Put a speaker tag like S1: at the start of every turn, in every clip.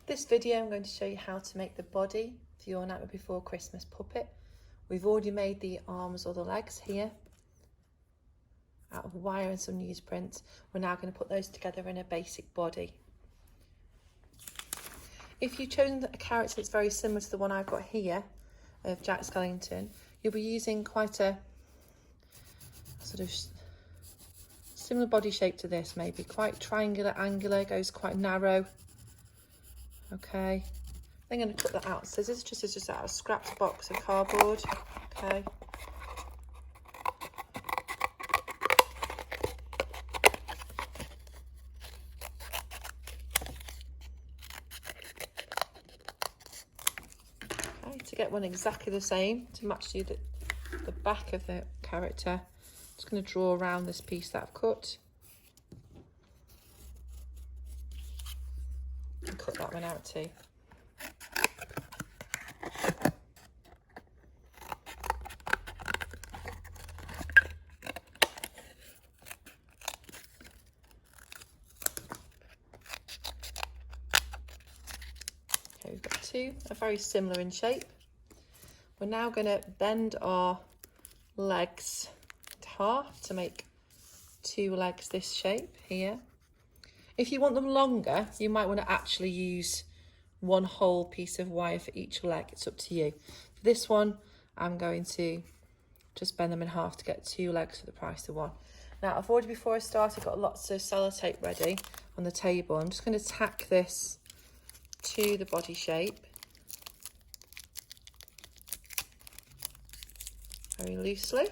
S1: This video I'm going to show you how to make the body for your Nightmare Before Christmas puppet. We've already made the arms or the legs here out of wire and some newsprint. We're now going to put those together in a basic body. If you've chosen a character that's very similar to the one I've got here of Jack Skellington, you'll be using quite a sort of similar body shape to this, maybe quite triangular, angular, goes quite narrow. Okay, I'm going to cut that out. Scissors, just out of a scrapped box of cardboard. Okay. Okay, to get one exactly the same, to match the back of the character, I'm just going to draw around this piece that I've cut. And cut that one out too. Okay, we've got two, are very similar in shape. We're now going to bend our legs to half to make two legs this shape here. If you want them longer, you might want to actually use one whole piece of wire for each leg. It's up to you. For this one, I'm going to just bend them in half to get two legs for the price of one. Now, I've already, before I started, got lots of sellotape ready on the table. I'm just going to tack this to the body shape very loosely.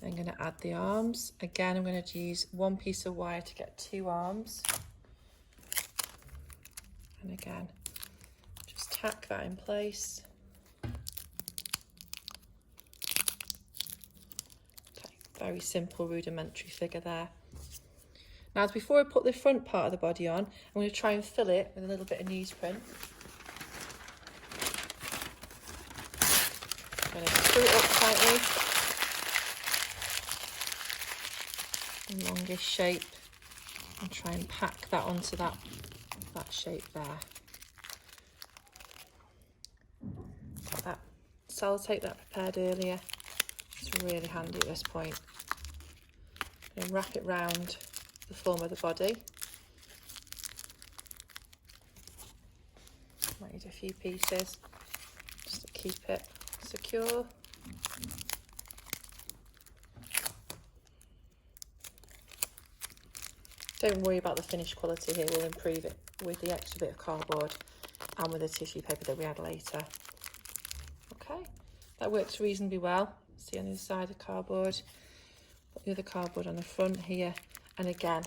S1: I'm going to add the arms. Again, I'm going to use one piece of wire to get two arms. And again, just tack that in place. Okay, very simple rudimentary figure there. Now, before I put the front part of the body on, I'm going to try and fill it with a little bit of newsprint. I'm going to screw it up tightly. Longish shape, and try and pack that onto that shape there. Got that sellotape that I prepared earlier. It's really handy at this point. And wrap it round the form of the body. Might need a few pieces just to keep it secure. Don't worry about the finished quality here, we'll improve it with the extra bit of cardboard and with the tissue paper that we add later. Okay, that works reasonably well. See on the other side of the cardboard, put the other cardboard on the front here, and again,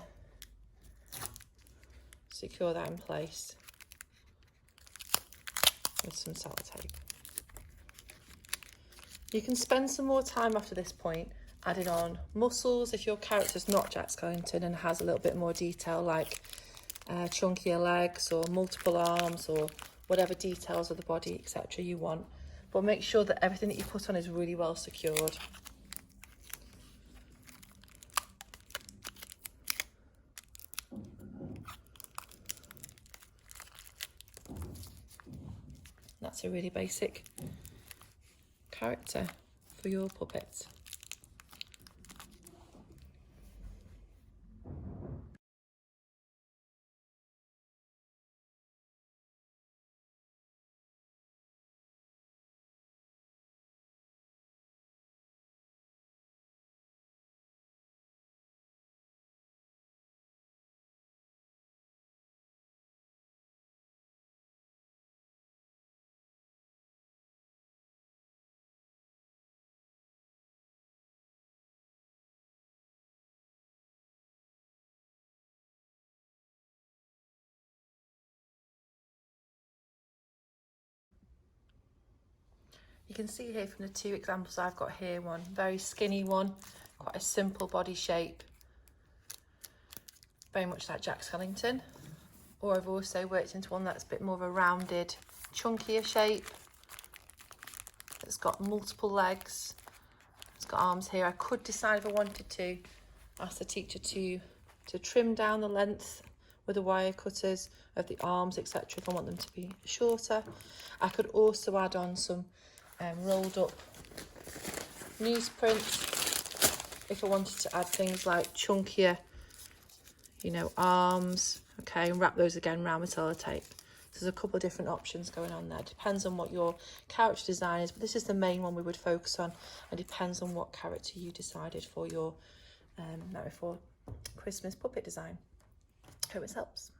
S1: secure that in place with some sellotape. You can spend some more time after this point adding on muscles if your character's not Jack Skellington and has a little bit more detail, like chunkier legs or multiple arms or whatever details of the body, etc. you want. But make sure that everything that you put on is really well secured. That's a really basic character for your puppet. You can see here from the two examples I've got here, one very skinny one, quite a simple body shape, very much like Jack Skellington. Or I've also worked into one that's a bit more of a rounded, chunkier shape. It's got multiple legs, it's got arms here. I could decide if I wanted to ask the teacher to trim down the length with the wire cutters of the arms, etc., if I want them to be shorter. I could also add on some rolled up newsprint if I wanted to add things like chunkier, you know, arms, okay, and wrap those again around with sellotape. So there's a couple of different options going on there. Depends on what your character design is, but this is the main one we would focus on, and depends on what character you decided for your Merry for Christmas puppet design. Hope this helps.